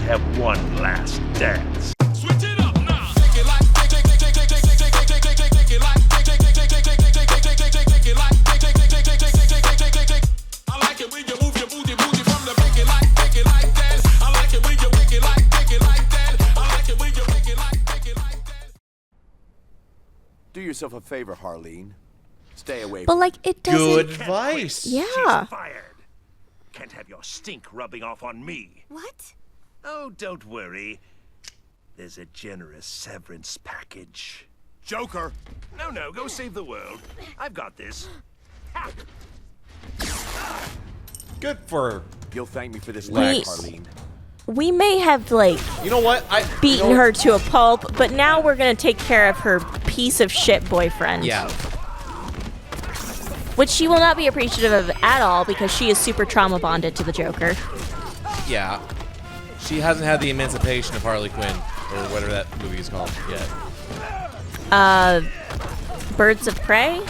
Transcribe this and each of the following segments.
have one last dance. Switch it up now. I like it when you move your booty from the pick it like that. I like it when you pick it like that. I like it when you pick it like that. Do yourself a favor, Harleen. Stay away But from like it doesn't. Good advice. Yeah. She's fired. Can't have your stink rubbing off on me. What? Oh, don't worry. There's a generous severance package. Joker. No, go save the world. I've got this. Ha! Good for her. You'll thank me for this We- later, Harleen. We may have like You know what? beaten her to a pulp, but now we're gonna take care of her piece of shit boyfriend. Yeah. Which she will not be appreciative of at all because she is super trauma bonded to the Joker. Yeah. She hasn't had the emancipation of Harley Quinn, or whatever that movie is called, yet. Birds of Prey?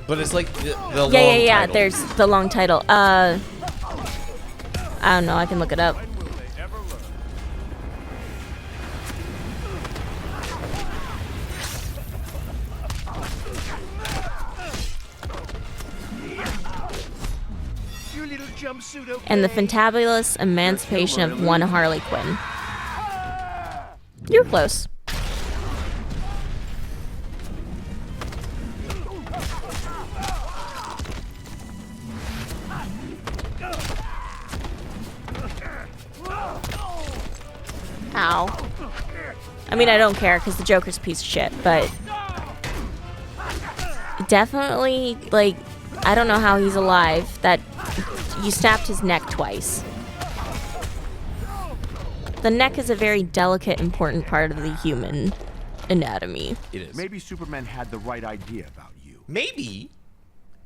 But it's like the long Yeah. title. There's the long title. I don't know. I can look it up. Your little jumpsuit, okay? And the fantabulous emancipation of one Harley Quinn. You're close. Ow. I mean, I don't care because the Joker's a piece of shit, but definitely, like, I don't know how he's alive. That you snapped his neck twice. The neck is a very delicate, important part of the human anatomy. It is. Maybe Superman had the right idea about you. Maybe.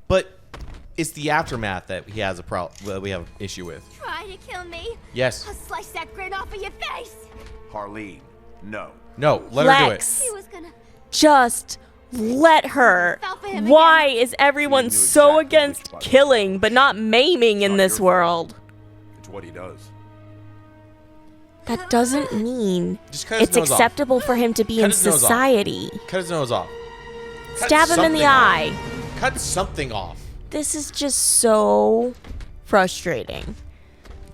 But it's the aftermath that he has a problem. We have an issue with. Try to kill me? Yes. I'll slice that grin off of your face. Harleen, no. No, let her do Lex. it. He was gonna. Just let her. Fell for him Why again. is everyone You knew so exactly against which button. killing but not maiming in Not this your world? It's what he does. That doesn't mean Just cut his it's nose off. acceptable for him to be Cut in his nose off. society. Cut his nose off. Cut Stab him in the something eye. off. Cut something off. This is just so frustrating.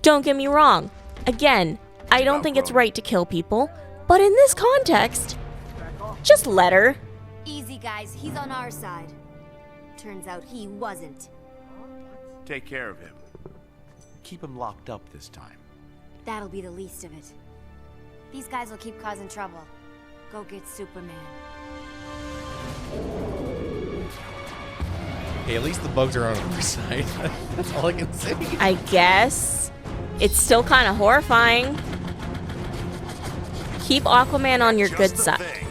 Don't get me wrong. Again, I don't think it's right to kill people, but in this context, just let her. Easy, guys. He's on our side. Turns out he wasn't. Take care of him. Keep him locked up this time. That'll be the least of it. These guys will keep causing trouble. Go get Superman. Hey, at least the bugs are on our side. That's all I can say. I guess. It's still kind of horrifying. Keep Aquaman on your good Just the side. thing.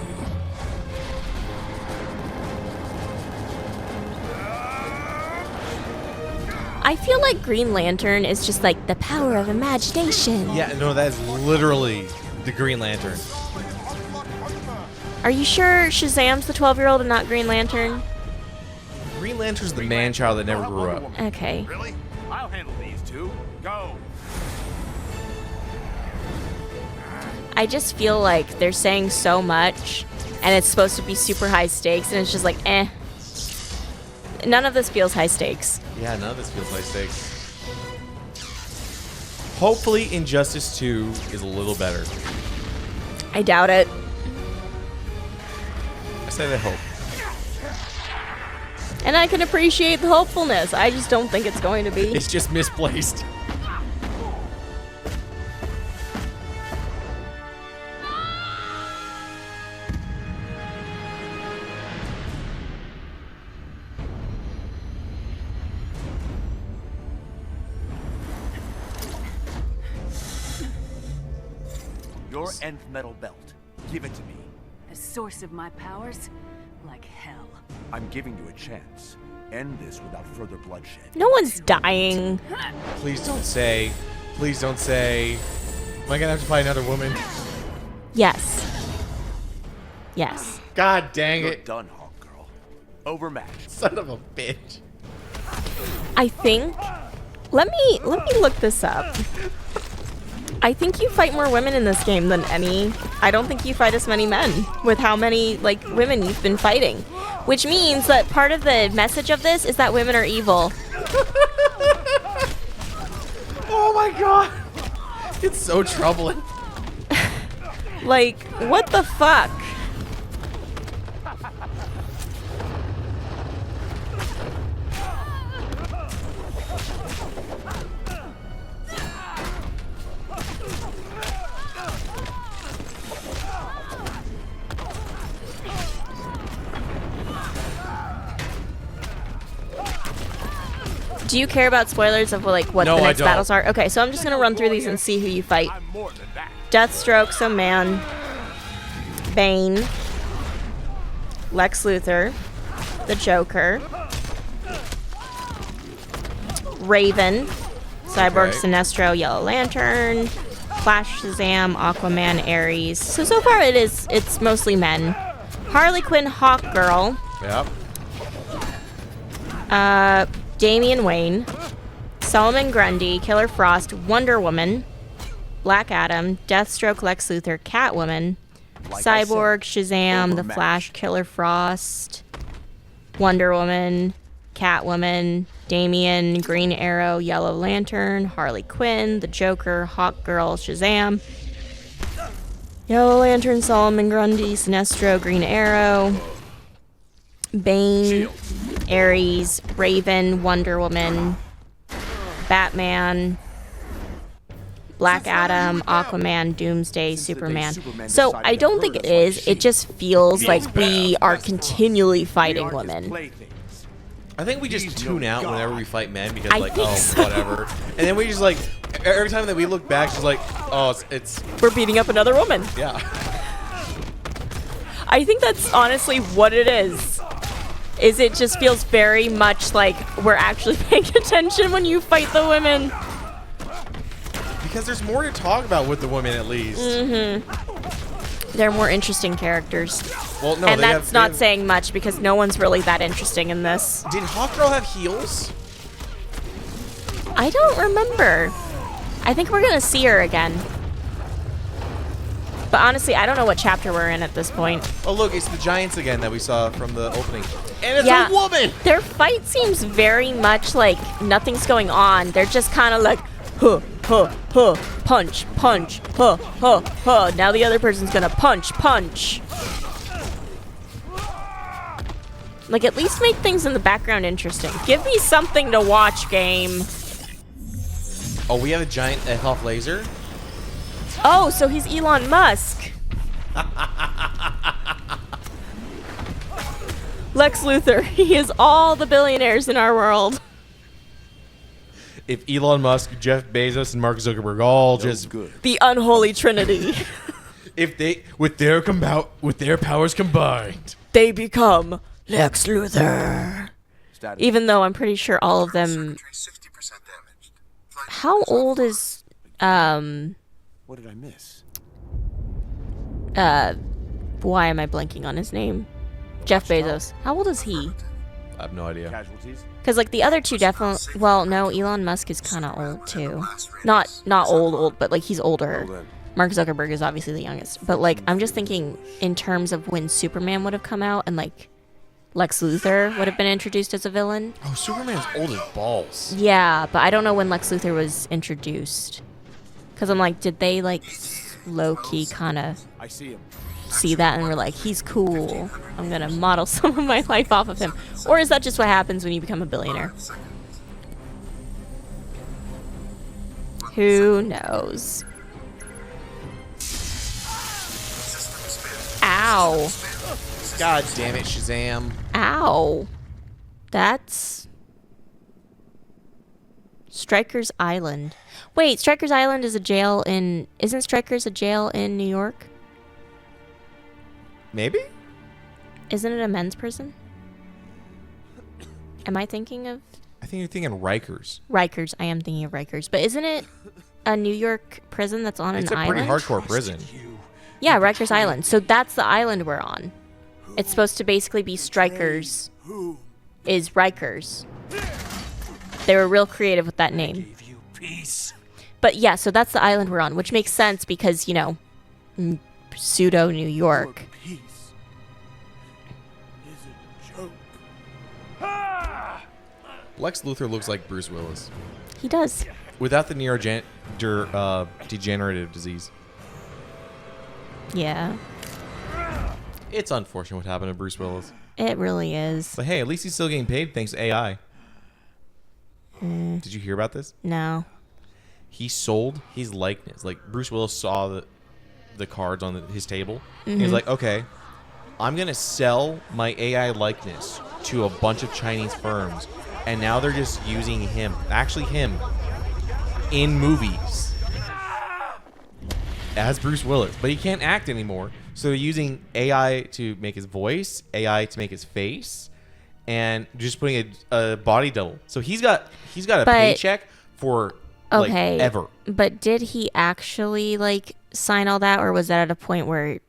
I feel like Green Lantern is just like the power of imagination. Yeah, no, that is literally the Green Lantern. Are you sure Shazam's the 12-year-old and not Green Lantern? Green Lantern's the man-child that never grew up. Okay. Really? I'll handle these two. Go. I just feel like they're saying so much and it's supposed to be super high stakes and it's just like, eh. None of this feels high stakes. Yeah, none of this feels high stakes. Hopefully, Injustice 2 is a little better. I doubt it. I said I hope. And I can appreciate the hopefulness. I just don't think it's going to be. It's just misplaced. Your nth metal belt. Give it to me. A source of my powers? Like hell. I'm giving you a chance. End this without further bloodshed. No one's dying. Please don't say. Please don't say. Am I gonna have to fight another woman? Yes. Yes. God dang You're it. done, Hawk Girl. Overmatched. Son of a bitch. I think. Let me look this up. I think you fight more women in this game than any. I don't think you fight as many men with how many, like, women you've been fighting. Which means that part of the message of this is that women are evil. Oh my god. It's so troubling. Like, what the fuck? Do you care about spoilers of like what No, the I next don't. battles are? Okay, so I'm just gonna run through these and see who you fight. I'm more than that. Deathstroke, so man. Bane. Lex Luthor. The Joker. Raven. Cyborg, Okay. Sinestro, Yellow Lantern. Flash, Shazam, Aquaman, Ares. So far it's mostly men. Harley Quinn, Hawkgirl. Yep. Damian Wayne, Solomon Grundy, Killer Frost, Wonder Woman, Black Adam, Deathstroke, Lex Luthor, Catwoman, Like I Cyborg, Shazam, The overmatched. Flash, Killer Frost, Wonder Woman, Catwoman, Damian, Green Arrow, Yellow Lantern, Harley Quinn, The Joker, Hawkgirl, Shazam, Yellow Lantern, Solomon Grundy, Sinestro, Green Arrow, Bane, Ares, Raven, Wonder Woman, Batman, Black Adam, Aquaman, Doomsday, Superman. So I don't think it is. It just feels like we are continually fighting women. I think we just tune out whenever we fight men because I like, think oh, so. whatever. And then we just like, every time that we look back, she's like, oh, it's We're beating up another woman. yeah. I think that's honestly what it is. It just feels very much like we're actually paying attention when you fight the women. Because there's more to talk about with the women at least. They're more interesting characters. Well, no, And they that's have, not saying much because no one's really that interesting in this. Did Hawkgirl have heels? I don't remember. I think we're gonna see her again. But honestly, I don't know what chapter we're in at this point. Oh, look, it's the giants again that we saw from the opening. And it's Yeah. a woman! Their fight seems very much like nothing's going on. They're just kind of like, huh, huh, huh, punch, punch, huh, huh, huh. Now the other person's gonna punch, punch. Like, at least make things in the background interesting. Give me something to watch, game. Oh, we have a giant Ehoff laser? Oh, so he's Elon Musk. Lex Luthor. He is all the billionaires in our world. If Elon Musk, Jeff Bezos, and Mark Zuckerberg all just Good. The unholy trinity. if they with their powers combined. They become Lex Luthor. Status. Even though I'm pretty sure all of them. How old is What did I miss? why am I blanking on his name? Jeff Bezos. How old is he? I have no idea. Casualties? Because like the other two definitely. Well, no, Elon Musk is kind of old too. Not old, but like he's older. Well then. Mark Zuckerberg is obviously the youngest. But like I'm just thinking in terms of when Superman would have come out and like Lex Luthor would have been introduced as a villain. Oh, Superman's old as balls. Yeah, but I don't know when Lex Luthor was introduced. Because I'm like, did they like low-key kind of I see him. see that and were like, he's cool. I'm going to model some of my life off of him. Or is that just what happens when you become a billionaire? Who knows? Ow. God damn it, Shazam. Ow. That's Strikers Island. Wait, Strikers Island is a jail in... Isn't Strikers a jail in New York? Maybe? Isn't it a men's prison? Am I thinking of... I think you're thinking Rikers. Rikers. I am thinking of Rikers. But isn't it a New York prison that's on It's an a island? pretty hardcore prison. Yeah, Rikers Island. So that's the island we're on. It's supposed to basically be Strikers is Rikers. They were real creative with that name. Gave you peace. But yeah, so that's the island we're on, which makes sense because, you know, pseudo New York. Peace is a joke. Lex Luthor looks like Bruce Willis He does. without the degenerative disease. Yeah, It's unfortunate what happened to Bruce Willis. it really is. But hey, at least he's still getting paid thanks to AI. Did you hear about this? No. He sold his likeness. Like, Bruce Willis saw the cards on his table. And he's like, okay, I'm going to sell my AI likeness to a bunch of Chinese firms. And now they're just using him, actually him, in movies as Bruce Willis. But he can't act anymore. So they're using AI to make his voice, AI to make his face, and just putting a body double. So he's got a paycheck for like ever. But did he actually like sign all that, or was that at a point where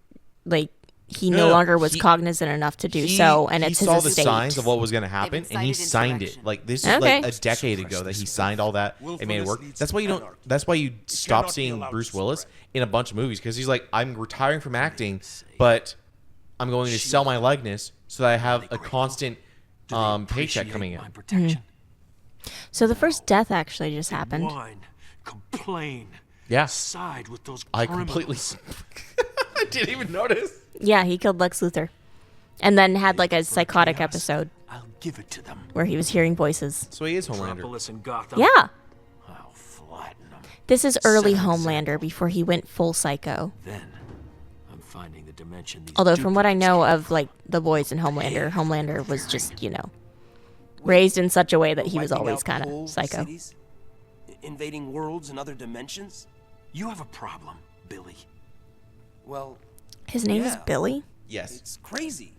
like he no longer was cognizant enough to do so, and it's his estate? He saw the signs of what was going to happen, and he signed it. Like, this is like a decade ago that he signed all that and made it work. That's why you don't. That's why you stop seeing Bruce Willis in a bunch of movies, because he's like, I'm retiring from acting, but I'm going to sell my likeness so that I have a constant paycheck coming in. So the first death actually just happened. Whine, complain. Yeah. Side with those I criminals. completely. I didn't even notice. Yeah, he killed Lex Luthor, and then had like a psychotic episode I'll give it to them. where he was hearing voices. So he is Homelander. Metropolis and Gotham. Yeah, I'll flatten them. this is early Seven Homelander before he went full psycho. Then I'm finding the dimension. These Although from what I know duplicates of like the boys in Homelander, Homelander was just, you know, raised in such a way that he was Wiping always out kind whole of psycho. cities? Invading worlds and other dimensions? You have a problem, Billy. Well, His name is Yeah. Billy? Yes. it's crazy.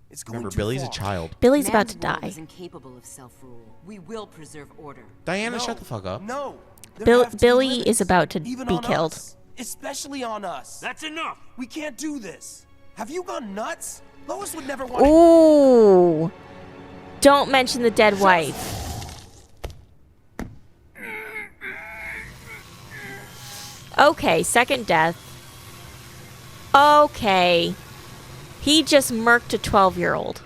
It's going Remember, too Billy's a far. child. Billy's about to Man's world die. is incapable of self-rule. We will preserve order. Diana, No, shut the fuck up. No. There have to be Billy limits, is about to even be on killed. us, especially on us. That's enough. We can't do this. Have you gone nuts? Lois would never want Ooh. Don't mention the dead wife. Okay, second death. Okay. He just murked a 12-year-old.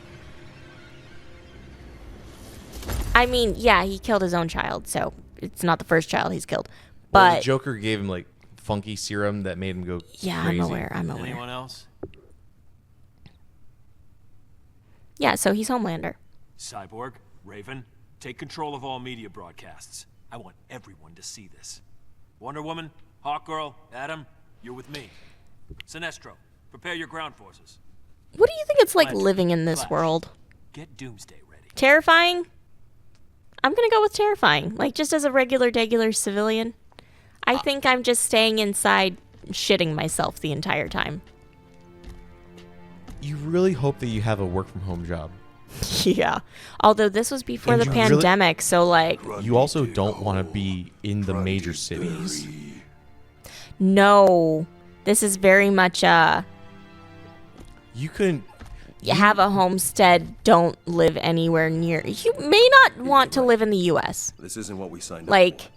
I mean, yeah, he killed his own child, so it's not the first child he's killed. Well, the But Joker gave him like funky serum that made him go yeah, crazy. I'm aware. Anyone else? Yeah, so he's Homelander. Cyborg, Raven, take control of all media broadcasts. I want everyone to see this. Wonder Woman, Hawkgirl, Adam, you're with me. Sinestro, prepare your ground forces. What do you think it's like Lantern, living in this Flash, world? Get Doomsday ready. Terrifying? I'm gonna go with terrifying. Like, just as a regular civilian. I think I'm just staying inside shitting myself the entire time. You really hope that you have a work from home job. Yeah. Although this was before And the you really- pandemic, so like, You also don't want to be in the major cities. no. This is very much You couldn't. you have a homestead, don't live anywhere near. You may not want to live in the US. This isn't what we signed up Like, for.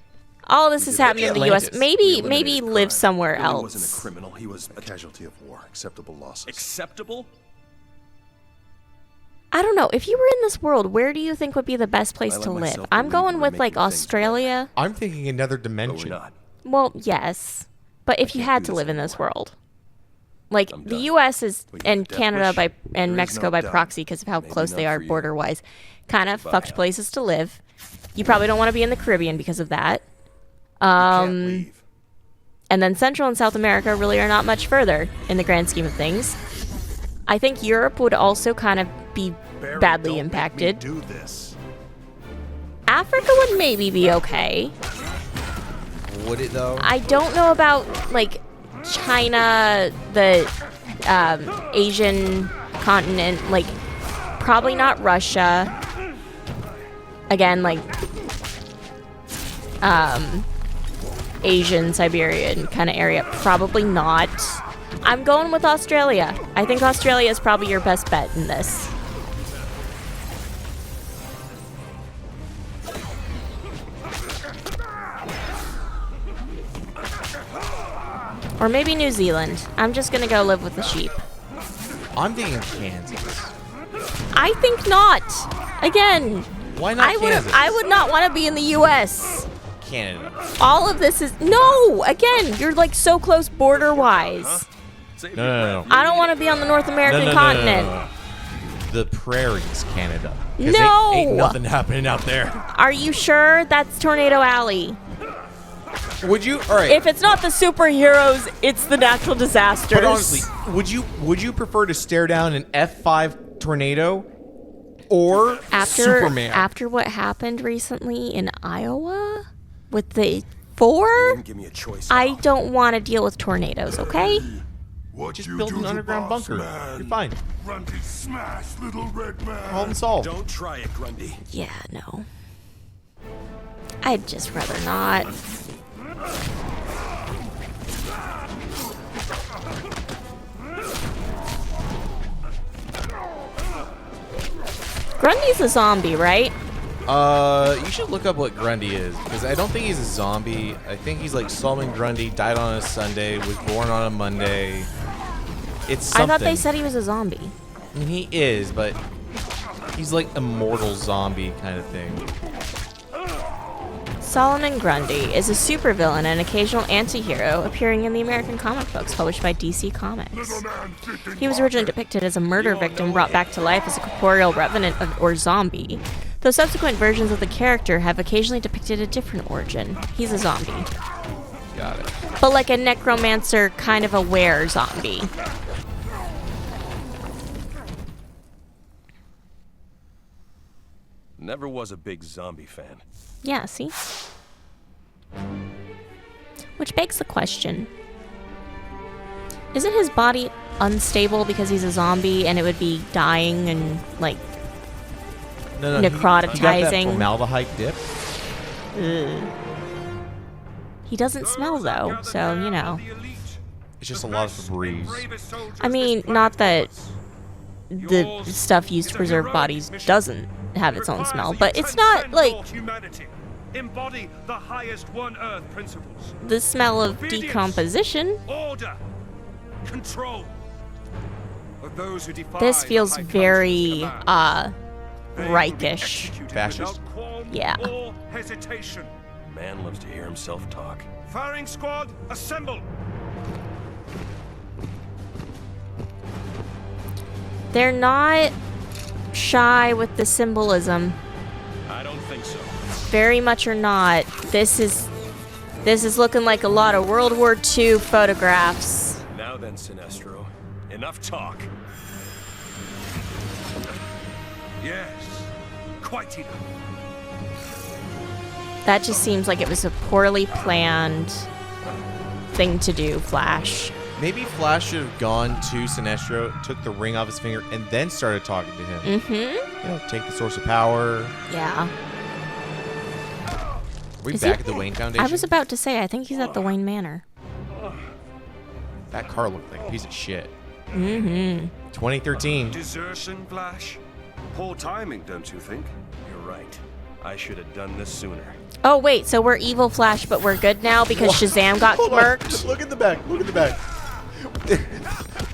all this is happening in the US. Atlantis. Maybe We maybe eliminated live crime. somewhere Billy else. wasn't a criminal. He was a casualty of war. Acceptable losses. Acceptable? I don't know. If you were in this world, where do you think would be the best place I let to live? myself I'm believe going we're with like making things Australia. I'm thinking another But we're dimension. not. Well, yes. But if you had do to this live in this anymore. world. Like I'm the done. US is We got and a death Canada wish. by There and is Mexico no by done. proxy because of how Maybe close not they are for you. border wise. Kind of Bye. fucked places to live. You probably don't want to be in the Caribbean because of that. Can't leave. And then Central and South America really are not much further in the grand scheme of things. I think Europe would also kind of be Barry, badly don't make me impacted. do this. Africa would maybe be okay. Would it though? I don't know about like China, the Asian continent, like probably not Russia. Again, like Asian, Siberian kind of area, probably not. I'm going with Australia. I think Australia is probably your best bet in this. Or maybe New Zealand. I'm just gonna go live with the sheep. I'm thinking Kansas. I think not. Again, Why not Kansas? I would not want to be in the U.S. Canada. All of this is no. Again, you're like so close border-wise. No. I don't want to be on the North American continent. No. The prairies, Canada. No. Ain't nothing happening out there. Are you sure that's Tornado Alley? Would you? All right. If it's not the superheroes, it's the natural disasters. But honestly, would you prefer to stare down an F5 tornado or Superman? After what happened recently in Iowa with the 4, Give me a choice. I don't want to deal with tornadoes, okay? Just build an underground bunker. You're fine. Grundy smash, little red man. Problem solved. Don't try it, Grundy. Yeah, no. I'd just rather not. Grundy's a zombie, right? You should look up what Grundy is, because I don't think he's a zombie. I think he's like Solomon Grundy, died on a Sunday, was born on a Monday. It's something. I thought they said he was a zombie. I mean, he is, but he's like immortal zombie kind of thing. Solomon Grundy is a supervillain and occasional anti-hero appearing in the American comic books published by DC Comics. He was originally depicted as a murder victim brought back to life as a corporeal revenant or zombie, though subsequent versions of the character have occasionally depicted a different origin. He's a zombie. Got it. But like a necromancer, kind of a were zombie. Never was a big zombie fan. Yeah, see? Which begs the question. Isn't his body unstable because he's a zombie and it would be dying and, like, No, necrotizing? He got that formaldehyde dip. He doesn't smell, though, so, you know. It's just a lot of Febreze. I mean, not that the stuff used to preserve bodies doesn't have its own smell, but it's not, like, Embody the highest one Earth principles. the smell of decomposition. Order. Control. Of those who defy This feels the high very, conscience of man. They will be Reichish. executed Fascist. without qualm Yeah. or hesitation. Man loves to hear himself talk. Firing squad, assemble. They're not shy with the symbolism. I don't think so. Very much or not. This is looking like a lot of World War II photographs. Now then, Sinestro. Enough talk. Yes. Quite enough. That just seems like it was a poorly planned thing to do, Flash. Maybe Flash should have gone to Sinestro, took the ring off his finger, and then started talking to him. Mm-hmm. You know, take the source of power. Yeah. Are we Is back he- at the Wayne Foundation? I was about to say, I think he's at the Wayne Manor. That car looked like a piece of shit. Mm-hmm. 2013. Desertion, Flash. Poor timing, don't you think? You're right. I should have done this sooner. Oh, wait, so we're evil Flash, but we're good now because Shazam got Hold on. murked? Look at the back. Look at the back.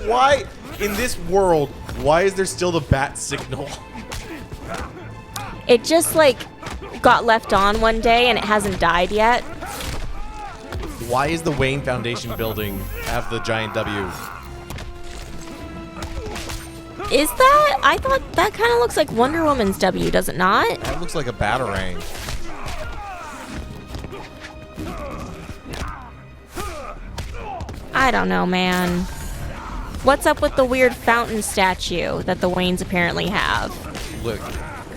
Why, in this world, why is there still the bat signal? It just, like, got left on one day and it hasn't died yet. Why is the Wayne Foundation building have the giant W? Is that? I thought that kind of looks like Wonder Woman's W, does it not? That looks like a batarang. I don't know, man. What's up with the weird fountain statue that the Waynes apparently have? Look,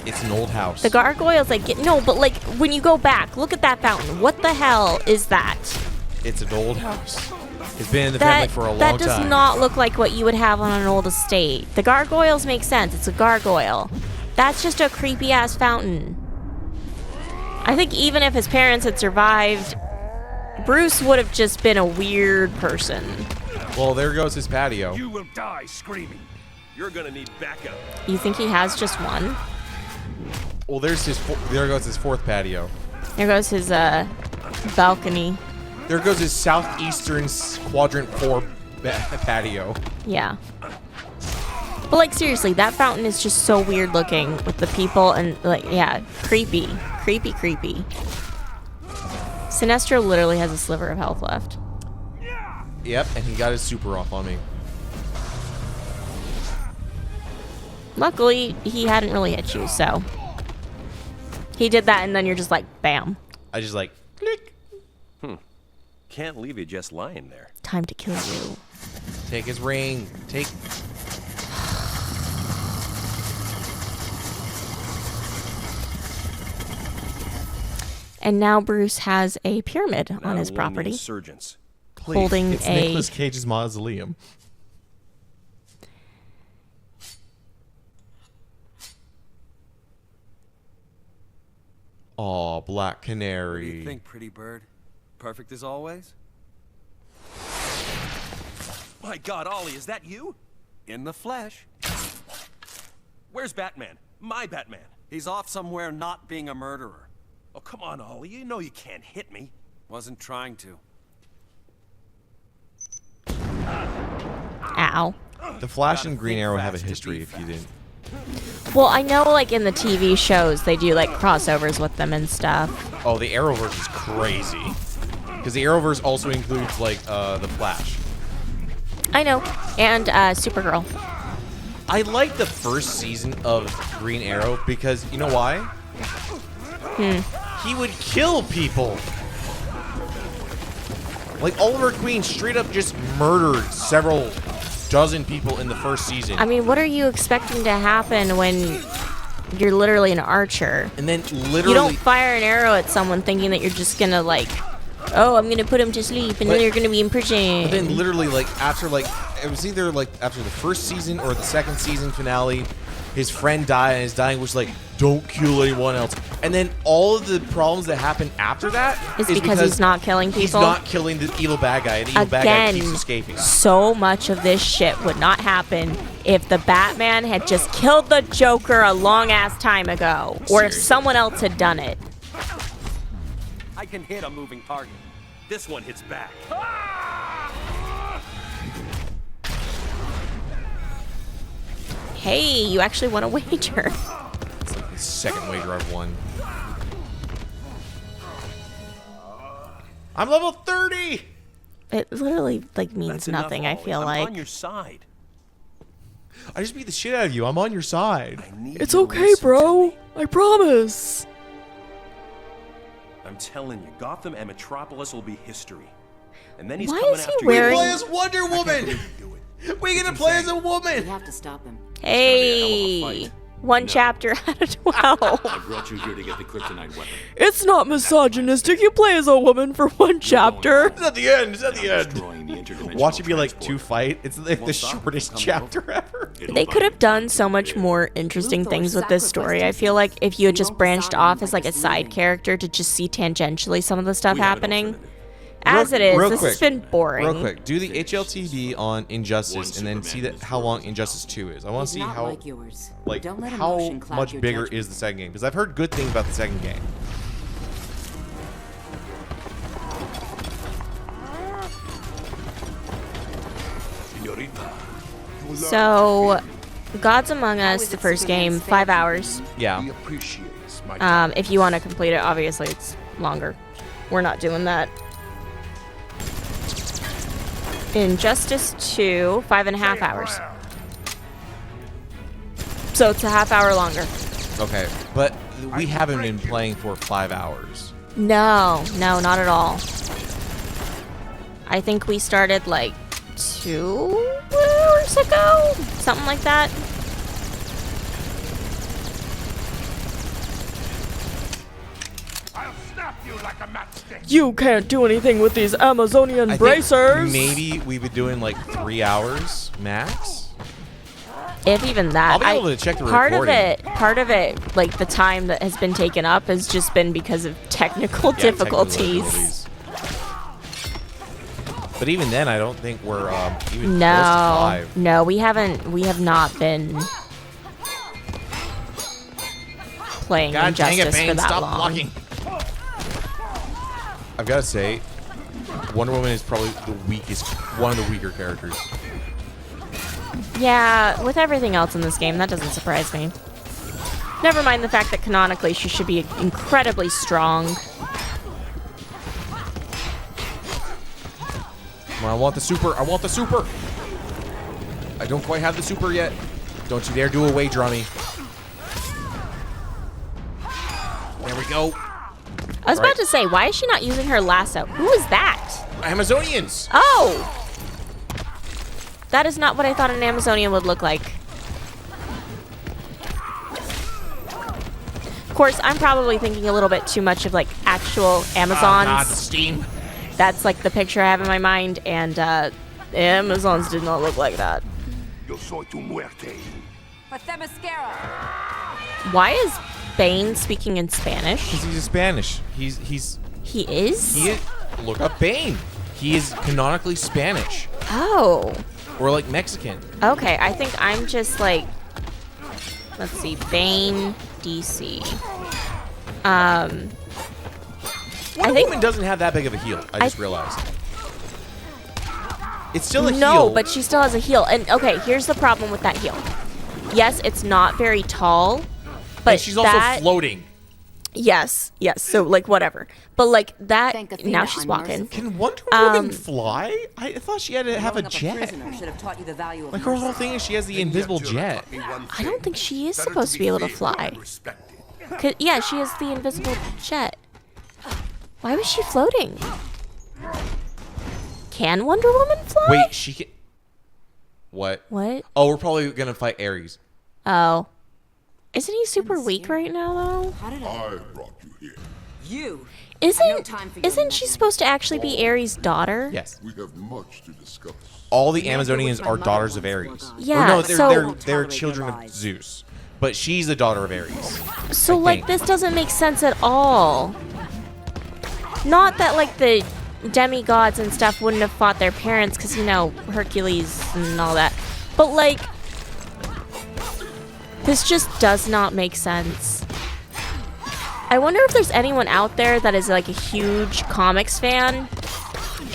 it's an old house. The gargoyles, like, no, but like, when you go back, look at that fountain. What the hell is that? It's an old house. It's been in the family for a long time. That does not look like what you would have on an old estate. The gargoyles make sense. It's a gargoyle. That's just a creepy-ass fountain. I think even if his parents had survived, Bruce would have just been a weird person. Well, there goes his patio. You will die screaming. You're gonna need backup. You think he has just one? Well, there's his. There goes his fourth patio. There goes his balcony. There goes his southeastern quadrant 4 patio. Yeah. But like seriously, that fountain is just so weird looking with the people and like yeah, creepy. Sinestro literally has a sliver of health left. Yep, and he got his super off on me. Luckily, he hadn't really hit you, so he did that, and then you're just like, bam. I just like click. Can't leave you just lying there. Time to kill you. Take his ring. Take. And now Bruce has a pyramid on his property. Insurgents. Holding It's a Nicolas Cage's mausoleum. Aw, Black What do Canary. you think, pretty bird? Perfect as always? My God, Ollie, is that you? In the flesh. Where's Batman? My Batman. He's off somewhere not being a murderer. Oh, come on, Ollie. You know you can't hit me. Wasn't trying to. ow. The Flash and Green Arrow have a history if you didn't. Well, I know like in the TV shows they do like crossovers with them and stuff. Oh, the Arrowverse is crazy. Because the Arrowverse also includes like the Flash. I know. And Supergirl. I like the first season of Green Arrow because you know why? He would kill people. Like Oliver Queen straight up just murdered several dozen people in the first season. I mean, what are you expecting to happen when you're literally an archer? And then literally You don't fire an arrow at someone thinking that you're just gonna like, oh, I'm gonna put him to sleep and then you're gonna be in prison. But then literally like after like it was either like after the first season or the second season finale, his friend died and his dying was like, don't kill anyone else. And then all of the problems that happen after that It's because he's not killing people. He's not killing the evil bad guy, and the evil bad guy keeps escaping. So much of this shit would not happen if the Batman had just killed the Joker a long ass time ago, or if someone else had done it. I can hit a moving target. This one hits back. Hey, you actually won a wager. It's like the second wager I've won. I'm level 30! It literally like means That's enough, nothing. I Ollie. feel I'm like. on your side. I just beat the shit out of you. I'm on your side. I need It's you to okay, listen to bro. me. I promise. I'm telling you, Gotham and Metropolis will be history. And then he's Why coming is he after wearing- you. Play as Wonder Woman! We get to play as a woman! We have to stop him. Hey, one chapter out of 12. I brought you here to get the kryptonite weapon. It's not misogynistic. You play as a woman for one chapter. It's at the end. It's at the end. Destroying the interdimensional Watch it be like transporter. 2 fight. It's like the shortest chapter ever. It'll They buy could have you done time so to much prepare. more interesting things with this story. I feel like if you had just branched off as like a side character to just see tangentially some of the stuff We have an happening. alternative. As it is, real this quick, has been boring. Real quick, do the HLTV on Injustice One and then see Superman that is how worth long it. Injustice 2 is. I want He's to see not how like yours. like Don't let how emotion cloud much your bigger judgment. is the second game because I've heard good things about the second game. So, Gods Among Us, the first game, 5 hours. Yeah. If you want to complete it, obviously it's longer. We're not doing that. Injustice 2, 5.5 hours. So it's a half hour longer. Okay, but we haven't been playing for 5 hours. No, not at all. I think we started like 2 hours ago, something like that. I'll snap you like a matchstick. You can't do anything with these Amazonian I think maybe we've been doing like 3 hours max. If even that. I'll be able to check the part recording. Part of it, like the time that has been taken up has just been because of technical Yeah, technical difficulties. difficulties. But even then, I don't think we're even No, close to 5. no, we have not been playing God dang it, Injustice for Bane, that stop long. blocking. I've got to say, Wonder Woman is probably one of the weaker characters. Yeah, with everything else in this game, that doesn't surprise me. Never mind the fact that canonically she should be incredibly strong. Come on, I want the super. I want the super. I don't quite have the super yet. Don't you dare do a wage on me. There we go. I was about to say, why is she not using her lasso? Who is that? Amazonians. Oh! That is not what I thought an Amazonian would look like. Of course, I'm probably thinking a little bit too much of like actual Amazons. God, the steam. That's like the picture I have in my mind, and Amazons did not look like that. Why is Bane speaking in Spanish? Because he's a Spanish. He is? Look up Bane. He is canonically Spanish. Oh. Or like Mexican. Okay, I think I'm just like, let's see, Bane DC. Wonder Woman doesn't have that big of a heel. I just realized. It's still a heel. No, but she still has a heel. And okay, here's the problem with that heel. Yes, it's not very tall, but and she's also floating. Yes. So like whatever. But like that. Now she's walking. Can Wonder Woman fly? I thought she had to have a jet. Like her whole thing is she has the invisible jet. I don't think she is supposed to be able to fly. Yeah, she has the invisible jet. Why was she floating? Can Wonder Woman fly? Wait, she can. What? What? Oh, we're probably gonna fight Ares. Oh. Isn't he super weak right now, though? I brought you here. Isn't she supposed to actually be Ares' daughter? Yes. We have much to discuss. All the Amazonians are daughters of Ares. Yeah, Or no, they're children of Zeus. But she's the daughter of Ares. So, like, this doesn't make sense at all. Not that, like, the demigods and stuff wouldn't have fought their parents because, you know, Hercules and all that. But, like, this just does not make sense. I wonder if there's anyone out there that is, like, a huge comics fan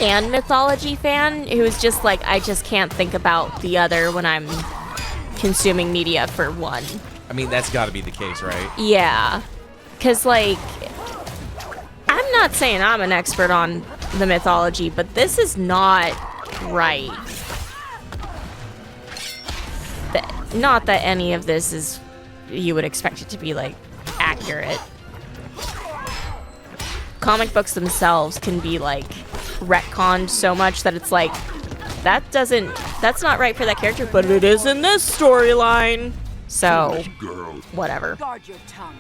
and mythology fan who's just like, I just can't think about the other when I'm consuming media for one. I mean, that's got to be the case, right? Yeah. Because, like, I'm not saying I'm an expert on the mythology, but this is not right. Not that any of this is, you would expect it to be, like, accurate. Comic books themselves can be, like, retconned so much that it's like, that's not right for that character, but it is in this storyline. So, whatever. Guard your tongue.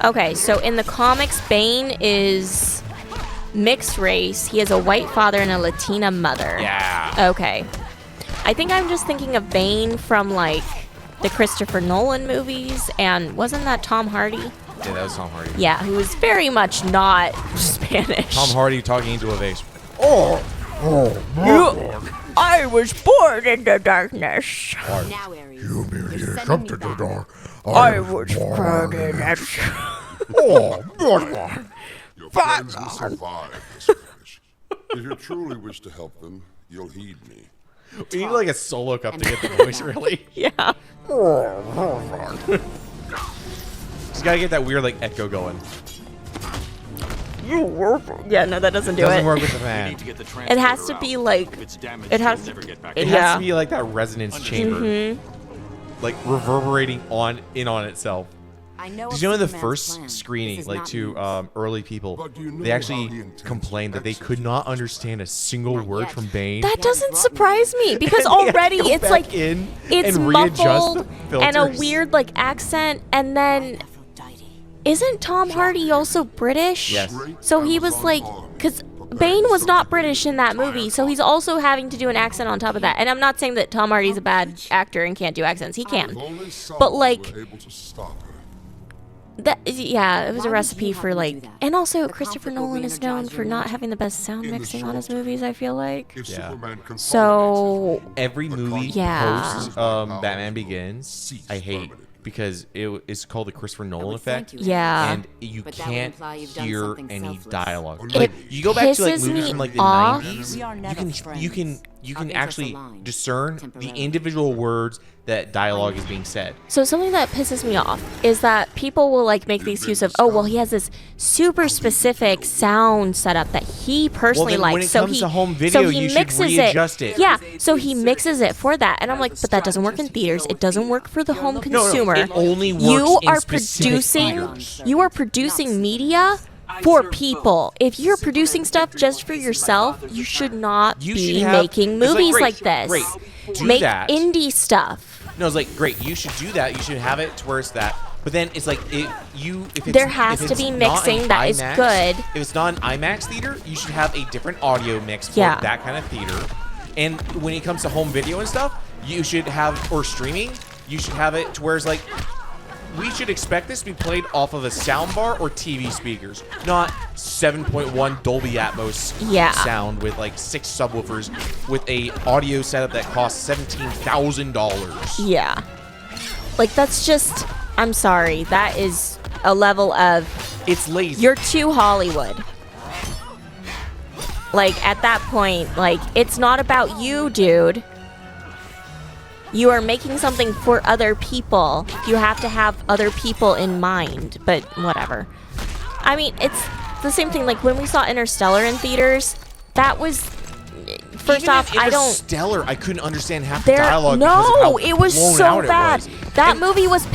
Okay, so in the comics, Bane is mixed race. He has a white father and a Latina mother. Yeah. Okay. I think I'm just thinking of Bane from, like, the Christopher Nolan movies, and wasn't that Tom Hardy? Yeah, that was Tom Hardy. Yeah, who is very much not Spanish. Tom Hardy talking into a vase. I was born in the darkness. Now, Ares. You merely You're come sending to me the back. dark. I was born in the Your friends will survive this finish. If you truly wish to help them, you'll heed me. We need like a solo cup to get the voice, really. Yeah. Just gotta get that weird like echo going. Yeah, no, that doesn't do Doesn't it. work with the fan. It has to be like, it has to, It has to be like that resonance chamber, like reverberating in on itself. I know. Did you know in the first screening, like to early people, they actually complained that they could not understand a single word from Bane. That doesn't surprise me because And they had to already go it's back like in it's and readjust muffled the and a filters. weird like accent, and then isn't Tom Hardy also British? Yes. So he was like, because Bane was not British in that movie, so he's also having to do an accent on top of that. And I'm not saying that Tom Hardy's a bad actor and can't do accents. He can. If only some But, like, were able to stop her. Yeah, it was a Why would recipe you for have me like, do that? and also The Christopher conflict will Nolan is known re-energize for your not magic. having the best sound In the mixing on his short movies. I feel like. If Yeah. Superman So Every movie Yeah. post Batman Begins, I hate because it's called the Christopher Nolan effect. Yeah. And you But that would can't imply you've done hear something any selfless. dialogue. It Like you go back to like pisses movies me from like the off. 90s, We are never you can friends. you Our can interests actually align, discern the temporarily. individual words that dialogue is being said. So something that pisses me off is that people will like make the excuse of, oh well, he has this super specific sound setup that he personally then likes. when it so comes he to home video, so he you should mixes readjust it. Yeah, so he mixes it for that, and I'm like, but that doesn't work in theaters. It doesn't work for the home consumer. it only works you in are specific producing theaters. you are producing media for people. If you're producing stuff just for yourself, you should not You be should have- making it's like, movies great, like this. great, do Make that. indie stuff. No, it's like great. You should do that. You should have it to where it's that. But then it's like if it's, There has if to it's be not mixing an that is IMAX, good. If it's not an IMAX theater, you should have a different audio mix for Yeah. that kind of theater. And when it comes to home video and stuff, you should have or streaming, you should have it to where it's like we should expect this to be played off of a soundbar or TV speakers, not 7.1 Dolby Atmos Yeah. sound with like 6 subwoofers with a audio setup that costs $17,000. Yeah. Like, that's just, I'm sorry, that is a level of, It's lazy. you're too Hollywood. Like, at that point, like, it's not about you, dude. You are making something for other people. You have to have other people in mind, but whatever. I mean, it's the same thing, like, when we saw Interstellar in theaters, that was, first Even off, in I don't... Interstellar, I couldn't understand half the There, dialogue because of how no, it was blown so out it bad. was. That And- movie was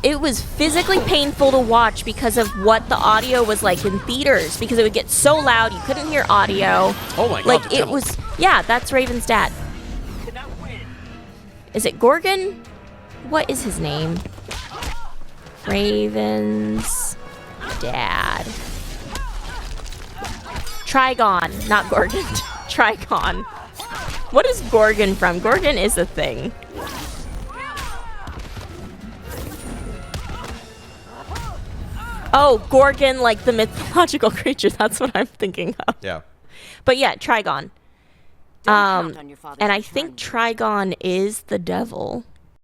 it was physically painful to watch because of what the audio was like in theaters. Because it would get so loud you couldn't hear audio. Oh my God, Like the it devil. was, yeah. That's Raven's dad. Is it Gorgon? What is his name? Raven's dad. Trigon, not Gorgon. Trigon. What is Gorgon from? Gorgon is a thing. Oh, Gorgon, like the mythological creature. That's what I'm thinking of. Yeah. But yeah, Trigon. Don't count on your father's And I return. think Trigon is the devil.